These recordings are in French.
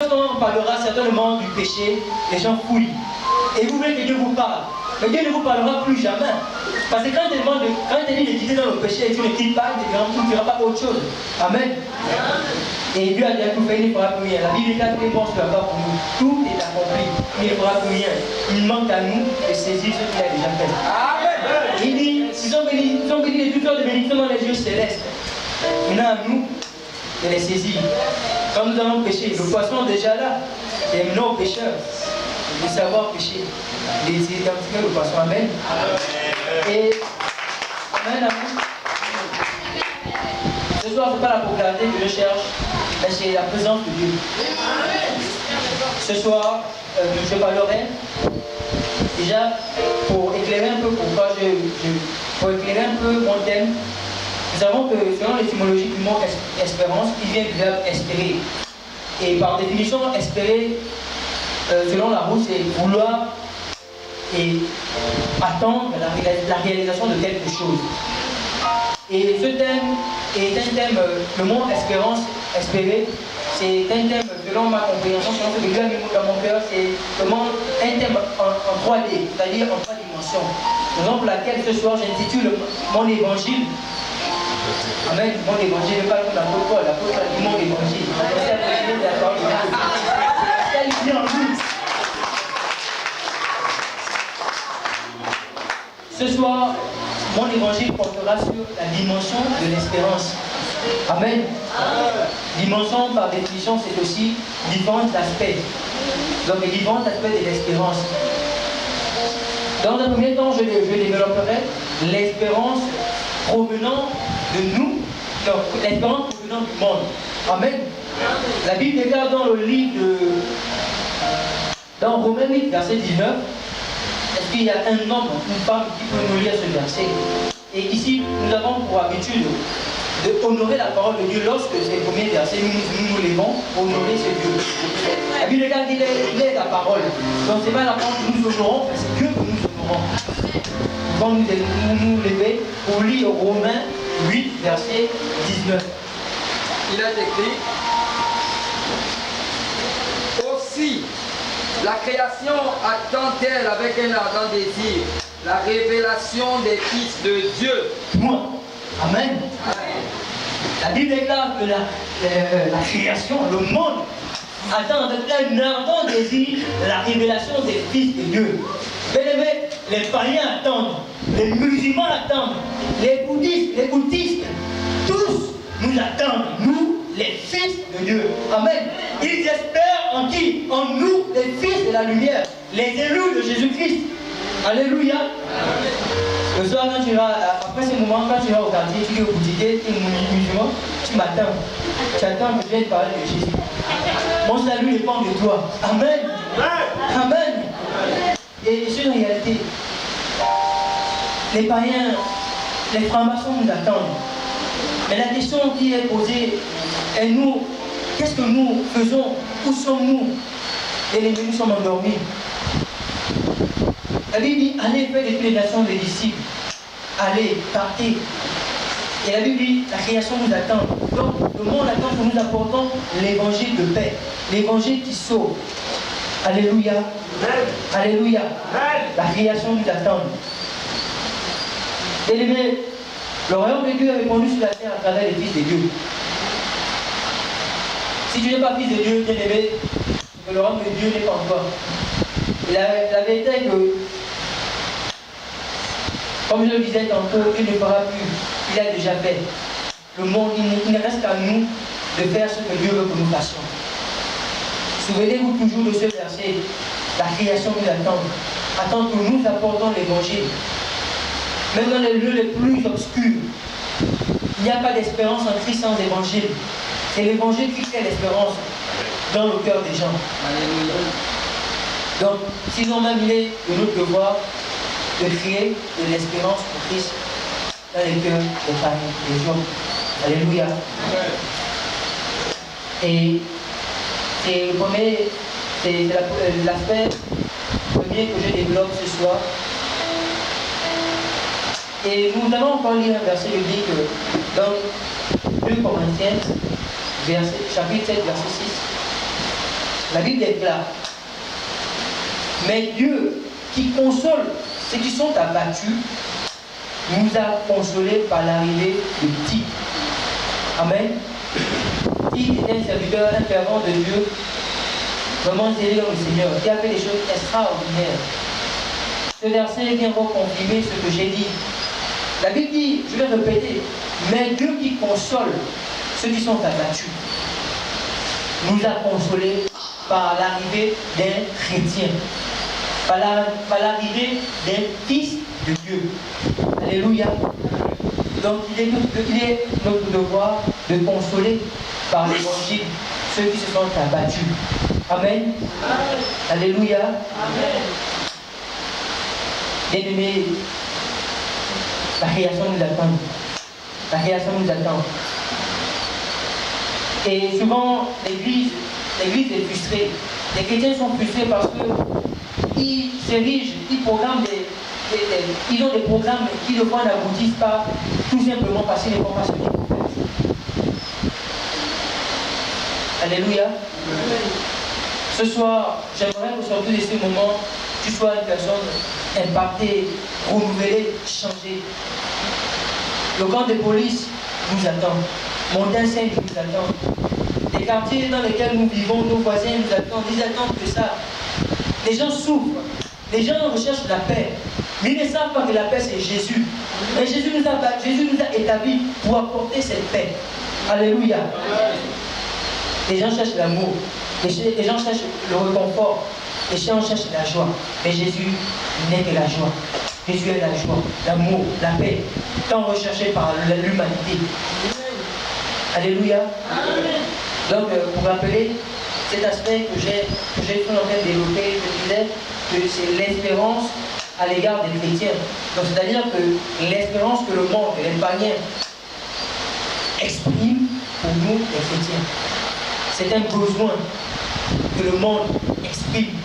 Quand on parlera certainement du péché, les gens fouillent. Et vous voulez que Dieu vous parle. Mais Dieu ne vous parlera plus jamais. Parce que quand il dit de quitter dans le péché et tu ne quittes pas, tu ne feras pas autre chose. Amen. Et Dieu a déjà tout fait, il ne fera plus rien. La Bible est très bon sur la part pour nous. Tout est accompli. Il ne fera plus rien. Il manque à nous de saisir ce qu'il a déjà fait. Amen. Il dit, ils ont béni les toutes sortes de bénédictions dans les dieux célestes. Maintenant à nous de les saisir. Quand nous allons pécher, le poisson est déjà là. C'est nos pécheurs. De savoir pécher. D'identifier le poisson. Amen. Et Amen, amen. Ce soir, ce n'est pas la popularité que je cherche, mais c'est la présence de Dieu. Ce soir, je parlerai déjà pour éclairer un peu pour éclairer un peu mon thème. Nous savons que selon l'étymologie du mot espérance, il vient du verbe espérer. Et par définition, espérer, selon la route, c'est vouloir et attendre la réalisation de quelque chose. Et ce thème est un thème, le mot espérance, espérer, c'est un thème, selon ma compréhension, selon ce que Dieu a mis dans mon cœur, c'est vraiment un thème en 3D, c'est-à-dire en 3 dimensions. Raison pour laquelle ce soir j'intitule mon évangile. Amen, mon évangile, pas comme l'apôtre Paul, l'apôtre a dit mon évangile. C'est en nous. Ce soir, mon évangile portera sur la dimension de l'espérance. Amen. Dimension, par définition, c'est aussi différents aspects. Donc, les différents aspects de l'espérance. Dans un premier temps, je développerai l'espérance provenant de nous, donc l'espérance provenant du monde. Amen. La Bible déclare dans le livre dans Romains 8, verset 19, est-ce qu'il y a un homme ou une femme qui peut nous lire ce verset? Et ici, nous avons pour habitude de honorer la parole de Dieu lorsque c'est le premier verset, nous levons pour honorer ce Dieu. La Bible déclare qu'il est la parole. Donc ce n'est pas la parole que nous honorons, mais c'est Dieu que nous honorons. Nous allons nous lever pour lire Romains 8, verset 19. Il est écrit: aussi, la création attend-elle avec un ardent désir la révélation des fils de Dieu. Moi. Amen. Amen. La Bible déclare que la création, le monde, attend avec un ardent désir la révélation des fils de Dieu. Bien-aimés, les païens attendent, les musulmans attendent, les bouddhistes, tous nous attendent, nous, les fils de Dieu. Amen. Ils espèrent en qui? En nous, les fils de la lumière, les élus de Jésus-Christ. Alléluia. Amen. Le soir, quand tu vas, après ce moment, quand tu vas au quartier, tu es au boutique, tu es musulman, tu m'attends. Tu attends que je vienne parler de Jésus. Mon salut dépend de toi. Amen. Amen. Et c'est une réalité. Les païens, les francs-maçons nous attendent. Mais la question qui est posée est nous, qu'est-ce que nous faisons? Où sommes-nous? Et nous sommes endormis. La Bible dit, allez faire de toutes les nations des disciples. Allez, partez. Et la Bible dit, la création nous attend. Donc, le monde attend que nous apportons l'évangile de paix. L'évangile qui sauve. Alléluia. Amen. Alléluia. Amen. La création nous attend. Bien-aimés, le royaume de Dieu est répandu sur la terre à travers les fils de Dieu. Si tu n'es pas fils de Dieu, bien-aimé, le royaume de Dieu n'est pas encore. Et la vérité est que, comme je le disais tantôt, Dieu ne fera plus. Il a déjà fait. Le monde, il ne reste qu'à nous de faire ce que Dieu veut que nous fassions. Souvenez-vous toujours de ce verset. La création nous attend que nous apportons l'évangile. Même dans les lieux les plus obscurs, il n'y a pas d'espérance en Christ sans évangile. C'est l'évangile qui crée l'espérance dans le cœur des gens. Alléluia. Donc, sinon même il est de notre devoir de créer de l'espérance pour Christ dans les cœurs des familles, des gens. Alléluia. Et c'est le premier, c'est l'aspect premier que je développe ce soir. Et nous allons encore lire un verset biblique dans 2 Corinthiens, chapitre 7, verset 6. La Bible déclare, mais Dieu qui console ceux qui sont abattus, nous a consolés par l'arrivée de Tite. Amen. Tite est un serviteur, un fervent de Dieu, vraiment zélé au Seigneur, qui a fait des choses extraordinaires. Ce verset vient reconfirmer ce que j'ai dit. La Bible dit, je vais répéter, mais Dieu qui console ceux qui sont abattus, nous a consolés par l'arrivée d'un chrétien, par l'arrivée d'un fils de Dieu. Alléluia. Donc il est notre devoir de consoler par l'évangile ceux qui se sont abattus. Amen. Amen. Alléluia. Amen. Bien-aimés, la création nous attend. La création nous attend. Et souvent, l'Église est frustrée. Les chrétiens sont frustrés parce qu'ils s'érigent, ils programment ils ont des programmes qui ne n'aboutissent pas, tout simplement parce qu'ils ne font pas ce qu'il faut faire. Alléluia. Ce soir, j'aimerais que sur tous ces moments, tu sois une personne impactée, renouvelée, changée. Le camp de police nous attend. Montagne-Sainte nous attend. Les quartiers dans lesquels nous vivons, nos voisins nous attendent. Ils attendent que ça. Les gens souffrent. Les gens recherchent la paix. Mais ils ne savent pas que la paix c'est Jésus. Mais Jésus nous a établis pour apporter cette paix. Alléluia. Les gens cherchent l'amour. Les gens cherchent le réconfort. Les gens cherchent la joie. Mais Jésus n'est que la joie. Jésus est la joie, l'amour, la paix, tant recherché par l'humanité. Alléluia. Donc, pour rappeler cet aspect que j'ai en train de développer, je disais que c'est l'espérance à l'égard des chrétiens. Donc, c'est-à-dire que l'espérance que le monde, les païens, expriment pour nous, les chrétiens. C'est un besoin que le monde exprime.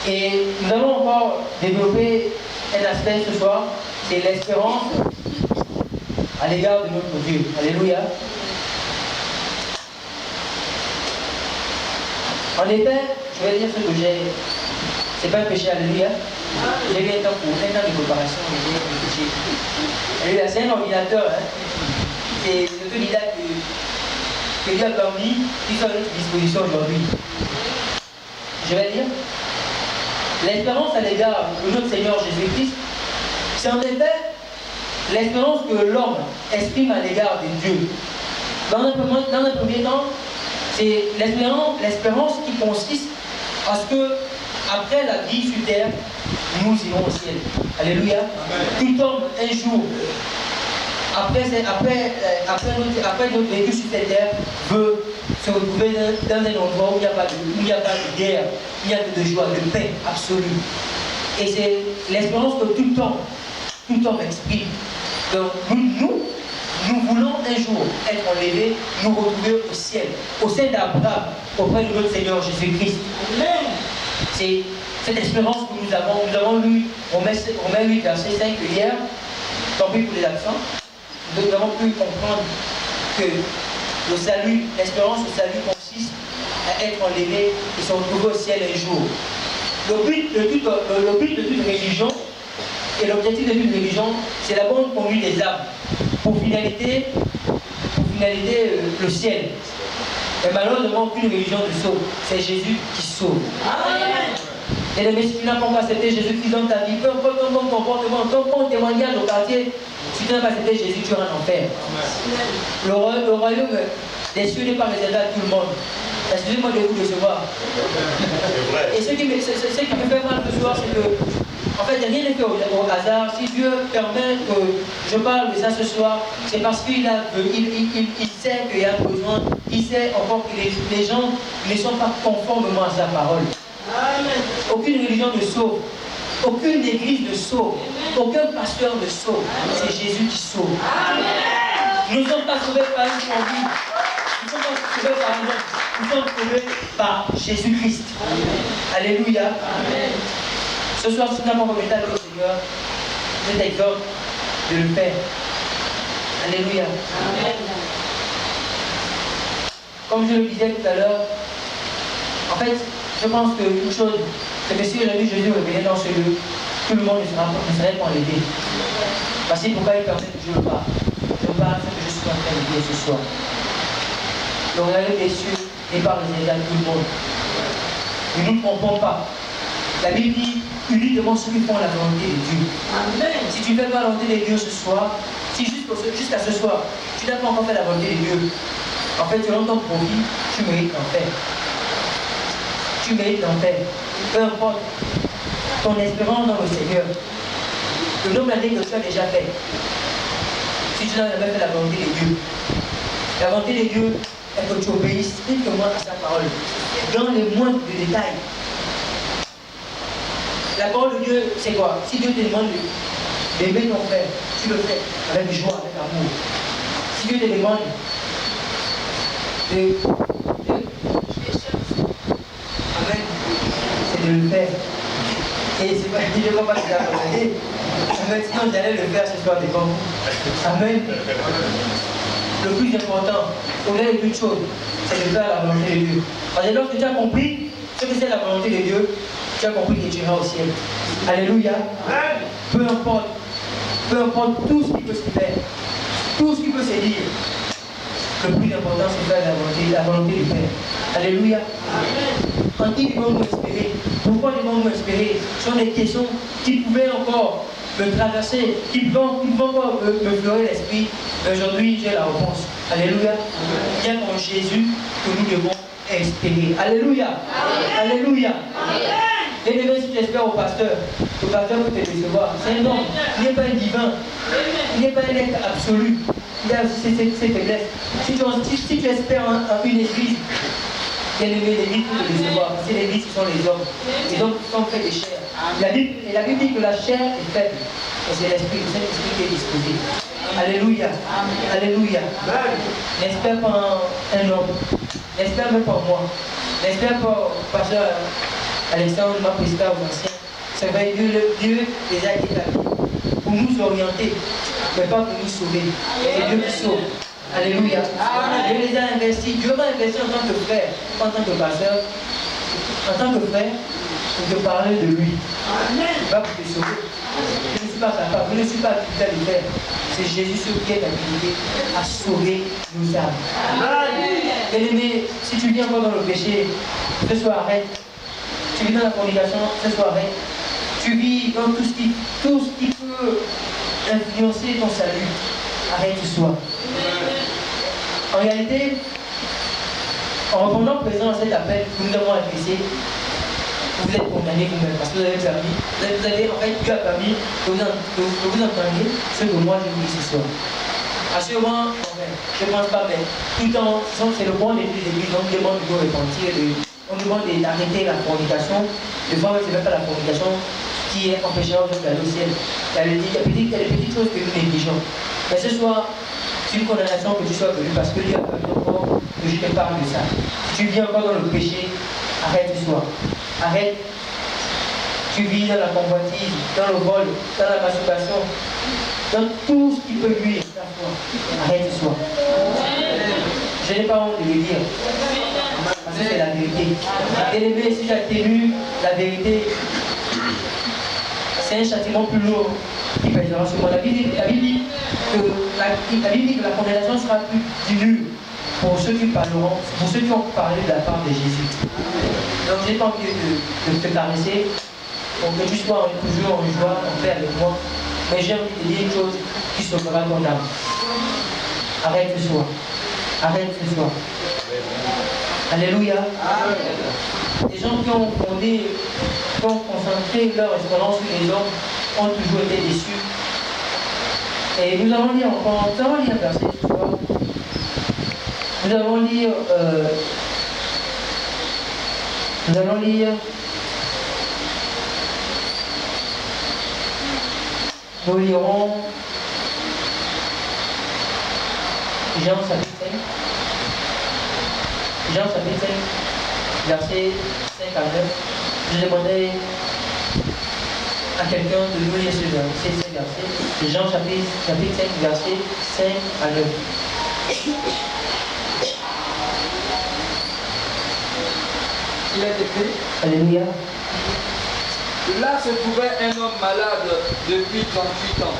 Et nous allons encore développer un aspect ce soir, c'est l'espérance à l'égard de notre Dieu. Alléluia. En effet, je vais dire ce que j'ai. C'est pas un péché, alléluia. J'ai eu un temps de préparation, j'ai un péché. Alléluia, c'est un ordinateur. Hein. C'est l'autodidacte que Dieu a permis qui soit à notre disposition aujourd'hui. Je vais dire. L'espérance à l'égard de notre Seigneur Jésus-Christ, c'est en effet l'espérance que l'homme exprime à l'égard de Dieu. Dans un premier temps, c'est l'espérance qui consiste à ce que, après la vie sur terre, nous irons au ciel. Alléluia. Tout homme, un jour, après notre vécu sur cette terre, veut se retrouver dans un endroit où il n'y a pas de guerre, il n'y a que de joie, de paix absolue. Et c'est l'espérance que tout homme exprime. Donc nous voulons un jour être enlevés, nous retrouver au ciel, au sein d'Abraham, auprès de notre Seigneur Jésus-Christ. C'est cette espérance que nous avons. Nous avons lu Romains 8, verset 5 hier, tant pis pour les absents. Nous avons pu comprendre que le salut, l'espérance au salut consiste à être enlevé et se retrouver au ciel un jour. Le but de toute religion et l'objectif de toute religion, c'est la bonne conduite des âmes. Pour finalité, le ciel. Et malheureusement, aucune religion ne sauve. C'est Jésus qui sauve. Amen. Et les messieurs qui n'ont pas accepté Jésus-Christ dans ta vie, peu importe ton comportement, ton témoignage au quartier, si tu n'as pas accepté Jésus, tu auras un enfer. Le royaume des cieux n'est pas réservé à tout le monde. Excusez-moi de vous recevoir. Et ce qui me fait mal ce soir, c'est que, en fait, rien n'est fait au hasard. Si Dieu permet que je parle de ça ce soir, c'est parce qu'il sait qu'il y a besoin, il sait encore que les gens ne sont pas conformément à sa parole. Amen. Aucune religion ne sauve. Aucune église ne sauve. Aucun pasteur ne sauve. C'est Jésus qui sauve. Amen. Nous ne sommes pas sauvés par une conduite. Nous ne sommes pas sauvés par un homme. Nous sommes sauvés par Jésus-Christ. Alléluia. Amen. Ce soir, si nous n'avons pas communiqué avec le Seigneur, je t'exhorte de le faire. Alléluia. Amen. Comme je le disais tout à l'heure, En fait, je pense qu'une chose, c'est que si aujourd'hui Jésus revenait dans ce lieu, tout le monde ne serait pas enlevé. Voici pourquoi il permet que je le parle. Je parle ce que je suis en train de dire ce soir. Le royaume des cieux n'est pas réservé à tout le monde. Ne nous trompons pas. La Bible dit uniquement ceux qui font la volonté de Dieu. Amen. Si tu fais pas la volonté de Dieu ce soir, si jusqu'à ce soir, tu n'as pas encore fait la volonté de Dieu, en fait, selon ton profit, tu mérites d'en faire. Tu mérites d'en faire. Peu importe ton espérance dans le Seigneur, le nombre d'années que tu as déjà fait, si tu n'as jamais fait la volonté de Dieu, la volonté de Dieu est que tu obéisses strictement à sa parole, dans les moindres détails. La parole de Dieu, c'est quoi? Si Dieu te demande d'aimer ton frère, tu le fais avec joie, avec amour. Si Dieu te demande Amen, c'est de le faire. Et c'est pas, je ne vois pas que tu as regardé. Amen, sinon j'allais le faire ce soir devant vous. Amen. Le plus important, au-delà de toute chose, c'est de faire la volonté de Dieu. Parce que lorsque tu as compris ce que c'est la volonté de Dieu, tu as compris que tu iras au ciel. Alléluia. Peu importe tout ce qui peut se faire, tout ce qui peut se dire, le plus important c'est faire la volonté du Père. Alléluia. En qui devons-nous espérer? Pourquoi devons-nous espérer? Ce sont des questions qui pouvaient encore me traverser, qui vont encore me fleurer l'esprit. Aujourd'hui, j'ai la réponse. Alléluia. Il y a en Jésus que nous devons espérer. Alléluia. Alléluia. Et demain, si tu espères au pasteur peut te décevoir. C'est un homme, il n'est pas un divin, il n'est pas un être absolu. Il a ses faiblesses. Si tu espères en une église, bien-aimé, l'église peut te décevoir. C'est l'église qui sont les hommes. Les hommes qui sont faits de chair. La Bible dit que la chair est faible. Et c'est l'esprit, c'est l'esprit qui est disposé. Alléluia. Alléluia. N'espère pas un homme. N'espère même pas moi. N'espère pas pasteur Alexandre m'a présenté aux anciens. C'est vrai, Dieu les a établis pour nous orienter, mais pas pour nous sauver. C'est Dieu qui sauve. Alléluia. Dieu les a investis. Dieu m'a investi en tant que frère, en tant que pasteur, en tant que frère, pour te parler de lui. Pas pour te sauver. Je ne suis pas capable, je ne suis pas habilité à le faire. C'est Jésus seul qui est habilité à sauver nos âmes. Bien-aimé, si tu vis encore dans le péché, ce soir arrête. Tu vis dans la fornication, ce soir arrête. Tu vis dans tout ce qui peut influencer ton salut. Arrête ce soir. En réalité, en répondant présent à cet appel que nous avons adressé, vous êtes condamnés vous-même parce que vous avez permis, vous avez en fait Dieu a permis que vous entendiez ce que moi je vous dis ce soir. Assurément, je ne pense pas, mais tout le temps, c'est le point des églises, on demande de vous repentir, on demande d'arrêter la fornication. Le fois, ce n'est même pas la fornication qui est empêchant d'aller au ciel. Il y a des petites choses que nous négligeons. Mais ce soir, c'est une condamnation que tu sois venu parce que Dieu a permis encore que je te parle de ça. Si tu vis encore dans le péché, arrête ce soir. Arrête. Tu vis dans la convoitise, dans le vol, dans la masturbation, dans tout ce qui peut nuire ta foi. Arrête ce soir. Je n'ai pas honte de le dire. Parce que c'est la vérité. Bien-aimé, si j'atténue la vérité, c'est un châtiment plus lourd qui pèsera sur moi. La Bible dit que la condamnation sera plus dure pour ceux qui parleront, pour ceux qui ont parlé de la part de Jésus. Donc j'ai pas envie de te caresser pour que tu sois toujours en joie, en paix avec moi. Mais j'ai envie de dire une chose qui sauvera ton âme. Arrête ce soir. Arrête ce soir. Alléluia. Les gens qui ont fondé, qui ont concentré leur espérance sur les hommes ont toujours été déçus. Et nous allons lire encore, nous allons lire un verset ce soir. Nous allons lire nous lirons Jean chapitre 5. Jean chapitre 5, verset 5 à 9. Je demandais à quelqu'un de nous lire ces versets. Jean chapitre 5, verset 5 à 9. il est écrit. Alléluia. Là se trouvait un homme malade depuis 38 ans.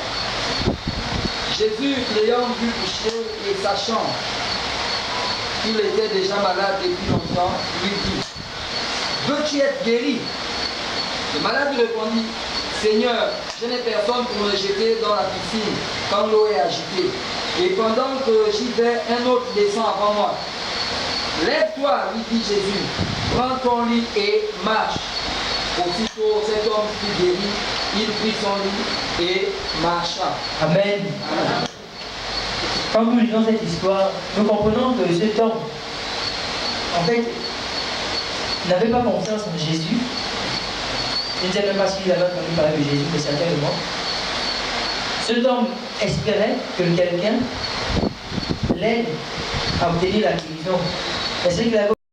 Jésus, l'ayant vu coucher et sachant qu'il était déjà malade depuis longtemps, lui dit, veux-tu être guéri? Le malade lui répondit, Seigneur, je n'ai personne pour me jeter dans la piscine quand l'eau est agitée. Et pendant que j'y vais, un autre descend avant moi. Lève-toi, lui dit Jésus, prends ton lit et marche. Aussitôt cet homme fut guéri, il prit son lit et marcha. Amen. Amen. Quand nous lisons cette histoire, nous comprenons que cet homme, en fait, n'avait pas confiance en Jésus. Je ne sais même pas s'il avait entendu parler de Jésus, mais certainement. Cet homme espérait que quelqu'un l'aide à obtenir la guérison. Mais ce qu'il avait